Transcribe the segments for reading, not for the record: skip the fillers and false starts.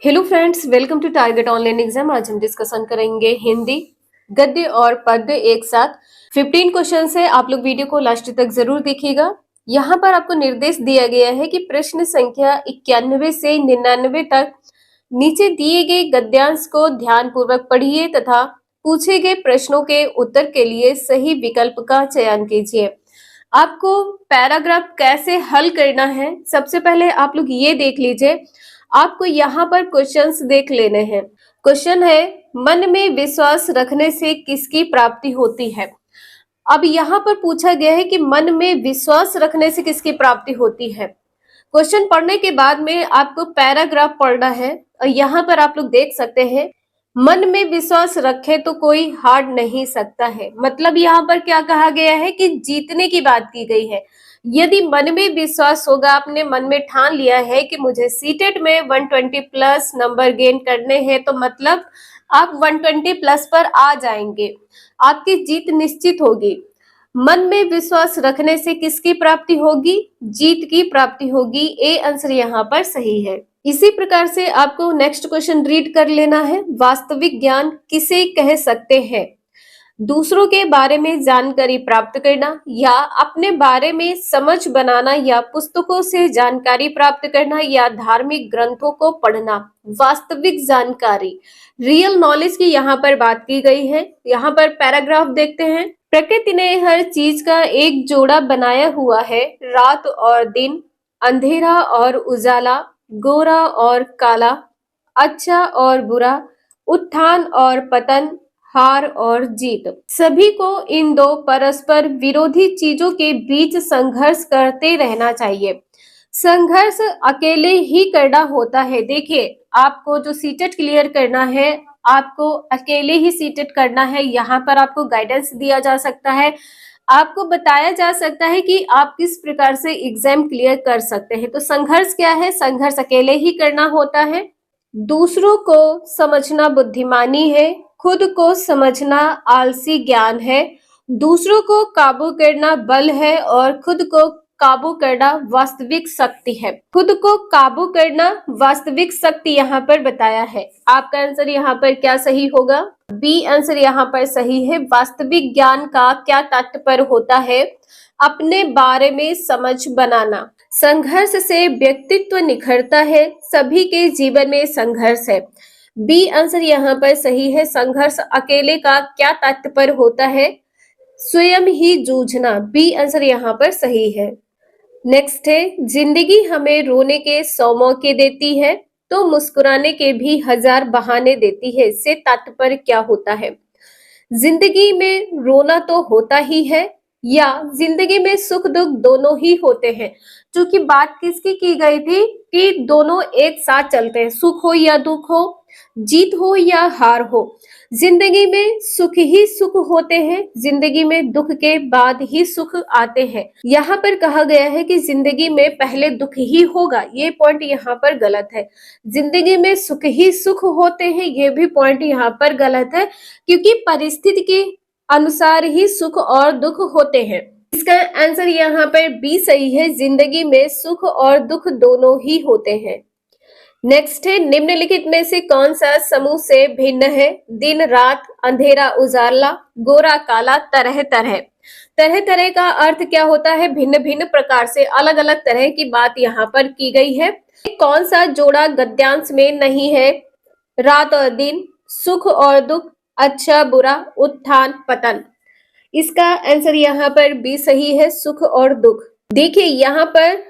Hello friends, welcome to target online exam. आज हम discussion करेंगे हिंदी गद्य और पद्य एक साथ। 15 क्वेश्चन है, आप लोग वीडियो को लास्ट तक जरूर देखिएगा। यहाँ पर आपको निर्देश दिया गया है कि प्रश्न संख्या 91 से 99 तक नीचे दिए गए गद्यांश को ध्यान पूर्वक पढ़िए तथा पूछे गए प्रश्नों के उत्तर के लिए सही विकल्प का चयन कीजिए। आपको पैराग्राफ कैसे हल करना है, सबसे पहले आप लोग ये देख लीजिए। आपको यहाँ पर क्वेश्चंस देख लेने हैं। क्वेश्चन है, मन में विश्वास रखने से किसकी प्राप्ति होती है। अब यहाँ पर पूछा गया है कि मन में विश्वास रखने से किसकी प्राप्ति होती है। क्वेश्चन पढ़ने के बाद में आपको पैराग्राफ पढ़ना है और यहाँ पर आप लोग देख सकते हैं, मन में विश्वास रखे तो कोई हार नहीं सकता है। मतलब यहाँ पर क्या कहा गया है कि जीतने की बात की गई है। यदि मन में विश्वास होगा, आपने मन में ठान लिया है कि मुझे सीटेट में 120 प्लस नंबर गेन करने हैं, तो मतलब आप 120 प्लस पर आ जाएंगे, आपकी जीत निश्चित होगी। मन में विश्वास रखने से किसकी प्राप्ति होगी? जीत की प्राप्ति होगी। ए आंसर यहाँ पर सही है। इसी प्रकार से आपको नेक्स्ट क्वेश्चन रीड कर लेना है। वास्तविक ज्ञान किसे कह सकते हैं? दूसरों के बारे में जानकारी प्राप्त करना या अपने बारे में समझ बनाना या पुस्तकों से जानकारी प्राप्त करना या धार्मिक ग्रंथों को पढ़ना। वास्तविक जानकारी, रियल नॉलेज की यहाँ पर बात की गई है। यहाँ पर पैराग्राफ देखते हैं। प्रकृति ने हर चीज का एक जोड़ा बनाया हुआ है, रात और दिन, अंधेरा और उजाला, गोरा और काला, अच्छा और बुरा, उत्थान और पतन, हार और जीत। सभी को इन दो परस्पर विरोधी चीजों के बीच संघर्ष करते रहना चाहिए। संघर्ष अकेले ही करना होता है। देखिए, आपको जो सीटेट क्लियर करना है, आपको अकेले ही सीटेट करना है। यहाँ पर आपको गाइडेंस दिया जा सकता है, आपको बताया जा सकता है कि आप किस प्रकार से एग्जाम क्लियर कर सकते हैं। तो संघर्ष क्या है? संघर्ष अकेले ही करना होता है। दूसरों को समझना बुद्धिमानी है, खुद को समझना आलसी ज्ञान है। दूसरों को काबू करना बल है और खुद को काबू करना वास्तविक शक्ति है। खुद को काबू करना वास्तविक शक्ति यहाँ पर बताया है। आपका आंसर यहाँ पर क्या सही होगा? बी आंसर यहाँ पर सही है। वास्तविक ज्ञान का क्या तात्पर्य होता है? अपने बारे में समझ बनाना। संघर्ष से व्यक्तित्व निखरता है। सभी के जीवन में संघर्ष है। बी आंसर यहाँ पर सही है। संघर्ष अकेले का क्या तात्पर्य होता है? स्वयं ही जूझना। बी आंसर यहाँ पर सही है। नेक्स्ट है, जिंदगी हमें रोने के 100 मौके देती है तो मुस्कुराने के भी 1000 बहाने देती है। इससे तात्पर्य क्या होता है? जिंदगी में रोना तो होता ही है या जिंदगी में सुख दुख दोनों ही होते हैं। क्योंकि बात किसकी की गई थी कि दोनों एक साथ चलते हैं, सुख हो या दुख हो, जीत हो या हार हो। जिंदगी में सुख ही सुख होते हैं, जिंदगी में दुख के बाद ही सुख आते हैं। यहाँ पर कहा गया है कि जिंदगी में पहले दुख ही होगा, ये पॉइंट यहाँ पर गलत है। जिंदगी में सुख ही सुख होते हैं, ये भी पॉइंट यहाँ पर गलत है, क्योंकि परिस्थिति के अनुसार ही सुख और दुख होते हैं। इसका आंसर यहाँ पर बी सही है। जिंदगी में सुख और दुख दोनों ही होते हैं। नेक्स्ट है, निम्नलिखित में से कौन सा समूह से भिन्न है? दिन रात, अंधेरा उजाला, गोरा काला, तरह तरह। तरह तरह का अर्थ क्या होता है? भिन्न भिन्न प्रकार से, अलग अलग तरह की बात यहाँ पर की गई है। कौन सा जोड़ा गद्यांश में नहीं है? रात और दिन, सुख और दुख, अच्छा बुरा, उत्थान पतन। इसका आंसर यहाँ पर बी सही है, सुख और दुख। देखिए, यहाँ पर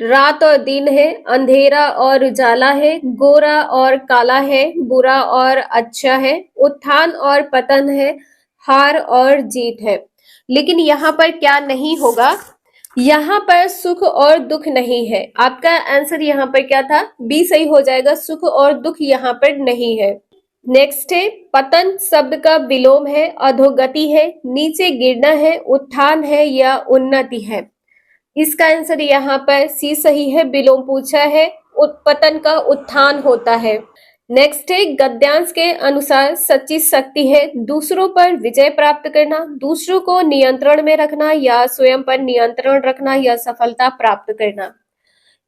रात और दिन है, अंधेरा और उजाला है, गोरा और काला है, बुरा और अच्छा है, उत्थान और पतन है, हार और जीत है। लेकिन यहाँ पर क्या नहीं होगा? यहाँ पर सुख और दुख नहीं है। आपका आंसर यहाँ पर क्या था? बी सही हो जाएगा, सुख और दुख यहाँ पर नहीं है। नेक्स्ट है, पतन शब्द का विलोम है, अधोगति है, नीचे गिरना है, उत्थान है या उन्नति है। इसका आंसर यहाँ पर सी सही है, विलोम पूछा है, पतन का उत्थान होता है। नेक्स्ट है, गद्यांश के अनुसार सच्ची शक्ति है दूसरों पर विजय प्राप्त करना, दूसरों को नियंत्रण में रखना या स्वयं पर नियंत्रण रखना या सफलता प्राप्त करना।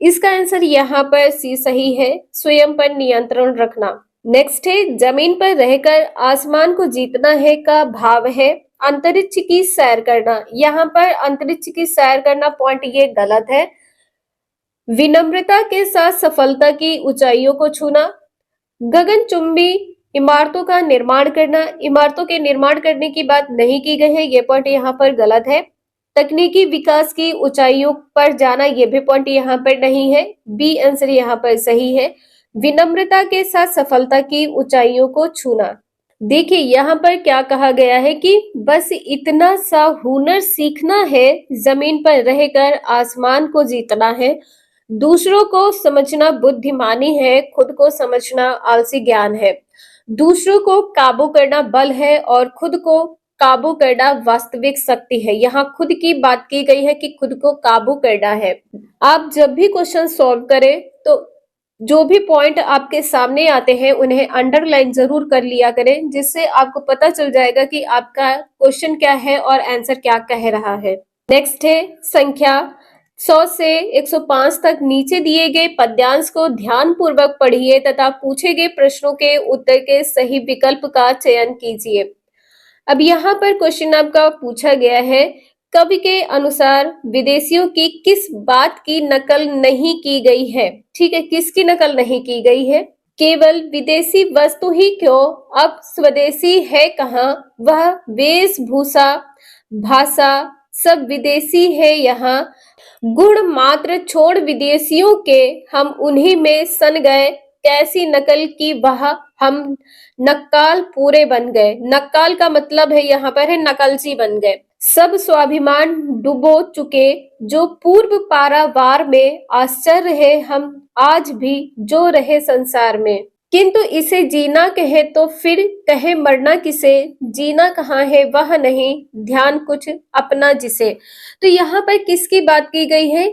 इसका आंसर यहाँ पर सी सही है, स्वयं पर नियंत्रण रखना। नेक्स्ट है, जमीन पर रहकर आसमान को जीतना है का भाव है अंतरिक्ष की सैर करना। यहाँ पर अंतरिक्ष की सैर करना पॉइंट ये गलत है। विनम्रता के साथ सफलता की ऊंचाइयों को छूना, गगनचुंबी इमारतों का निर्माण करना, इमारतों के निर्माण करने की बात नहीं की गई है, ये पॉइंट यहाँ पर गलत है। तकनीकी विकास की ऊंचाइयों पर जाना, ये भी पॉइंट यहाँ पर नहीं है, बी आंसर यहाँ पर सही है। विनम्रता के साथ सफलता की ऊंचाइयों को छूना। देखिए यहाँ पर क्या कहा गया है कि बस इतना सा हुनर सीखना है, जमीन पर रहकर आसमान को जीतना है, दूसरों को समझना बुद्धिमानी है, खुद को समझना आलसी ज्ञान है। दूसरों को काबू करना बल है और खुद को काबू करना वास्तविक शक्ति है। यहाँ खुद की बात की गई है कि खुद को काबू करना है। आप जब भी क्वेश्चन सॉल्व करें तो जो भी पॉइंट आपके सामने आते हैं उन्हें अंडरलाइन जरूर कर लिया करें, जिससे आपको पता चल जाएगा कि आपका क्वेश्चन क्या है और आंसर क्या कह रहा है। नेक्स्ट है संख्या 100 से 105 तक नीचे दिए गए पद्यांश को ध्यान पूर्वक पढ़िए तथा पूछे गए प्रश्नों के उत्तर के सही विकल्प का चयन कीजिए। अब यहाँ पर क्वेश्चन आपका पूछा गया है, कवि के अनुसार विदेशियों की किस बात की नकल नहीं की गई है। ठीक है, किसकी नकल नहीं की गई है? केवल विदेशी वस्तु ही क्यों, अब स्वदेशी है कहाँ, वह वेशभूषा भाषा सब विदेशी है यहाँ, गुण मात्र छोड़ विदेशियों के हम उन्हीं में सन गए, कैसी नकल की वह हम नक्काल पूरे बन गए। नक्काल का मतलब है यहाँ पर है नकलची बन गए। सब स्वाभिमान डुबो चुके जो पूर्व पारावार में, आश्चर्य है हम आज भी जो रहे संसार में, किंतु इसे जीना कहे तो फिर कहे मरना किसे, जीना कहाँ है वह नहीं, ध्यान कुछ अपना जिसे। तो यहाँ पर किसकी बात की गई है?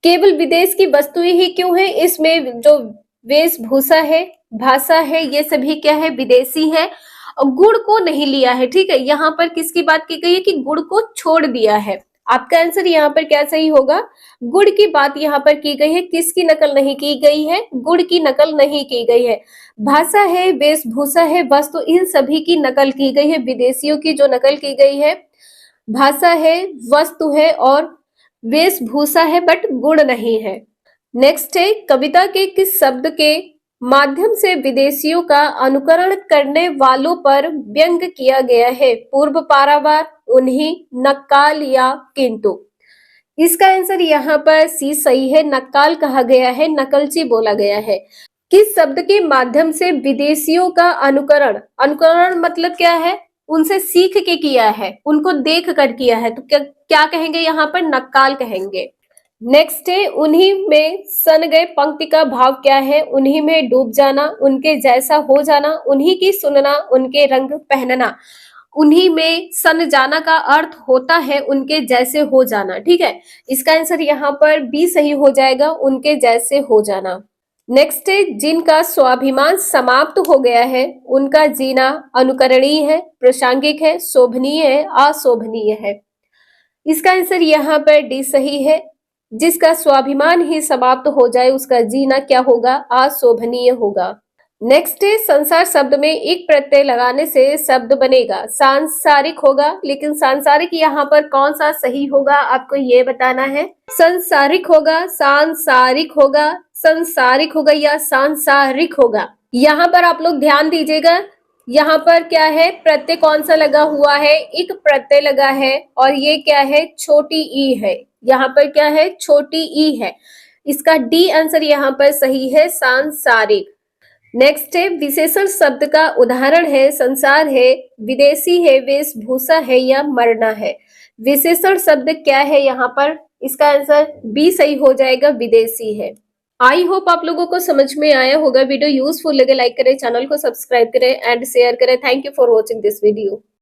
केवल विदेश की वस्तुएं ही क्यों है, इसमें जो वेशभूषा है, भाषा है, ये सभी क्या है, विदेशी है। और गुड़ को नहीं लिया है। ठीक है, यहाँ पर किसकी बात की गई है कि गुड़ को छोड़ दिया है। आपका आंसर यहाँ पर क्या सही होगा? गुड़ की बात यहाँ पर की गई है। किसकी नकल नहीं की गई है? गुड़ की नकल नहीं की गई है। भाषा है, वेशभूषा है, वस्तु, इन सभी की नकल की गई है। विदेशियों की जो नकल की गई है भाषा है, वस्तु है और वेशभूषा है, बट गुण नहीं है। नेक्स्ट है, कविता के किस शब्द के माध्यम से विदेशियों का अनुकरण करने वालों पर व्यंग किया गया है? पूर्व पारावार, उन्हीं, नक्काल या किंतु। इसका आंसर यहाँ पर सी सही है, नक्काल कहा गया है, नकलची बोला गया है। किस शब्द के माध्यम से विदेशियों का अनुकरण, अनुकरण मतलब क्या है? उनसे सीख के किया है, उनको देख कर किया है, तो क्या कहेंगे यहाँ पर? नक्काल कहेंगे। नेक्स्ट है, उन्हीं में सन गए पंक्ति का भाव क्या है? उन्हीं में डूब जाना, उनके जैसा हो जाना, उन्हीं की सुनना, उनके रंग पहनना। उन्हीं में सन जाना का अर्थ होता है उनके जैसे हो जाना। ठीक है, इसका आंसर यहाँ पर बी सही हो जाएगा, उनके जैसे हो जाना। नेक्स्ट है, जिनका स्वाभिमान समाप्त हो गया है उनका जीना अनुकरणीय है, प्रासंगिक है, शोभनीय है, अशोभनीय है। इसका आंसर यहाँ पर डी सही है। जिसका स्वाभिमान ही समाप्त हो जाए उसका जीना क्या होगा? अशोभनीय होगा। नेक्स्ट है, संसार शब्द में एक प्रत्यय लगाने से शब्द बनेगा, सांसारिक होगा, लेकिन सांसारिक यहाँ पर कौन सा सही होगा आपको ये बताना है। संसारिक होगा, सांसारिक होगा, संसारिक होगा या सांसारिक होगा। यहाँ पर आप लोग ध्यान दीजिएगा, यहाँ पर क्या है, प्रत्यय कौन सा लगा हुआ है? एक प्रत्यय लगा है और ये क्या है? छोटी ई है। यहाँ पर क्या है? छोटी ई है। इसका डी आंसर यहाँ पर सही है, सांसारिक। नेक्स्ट है, विशेषण शब्द का उदाहरण है संसार है, विदेशी है, वेशभूषा है या मरना है। विशेषण शब्द क्या है यहाँ पर? इसका आंसर बी सही हो जाएगा, विदेशी है। आई होप आप लोगों को समझ में आया होगा। वीडियो यूजफुल लगे लाइक करें, चैनल को सब्सक्राइब करें एंड शेयर करें। Thank you for watching this video.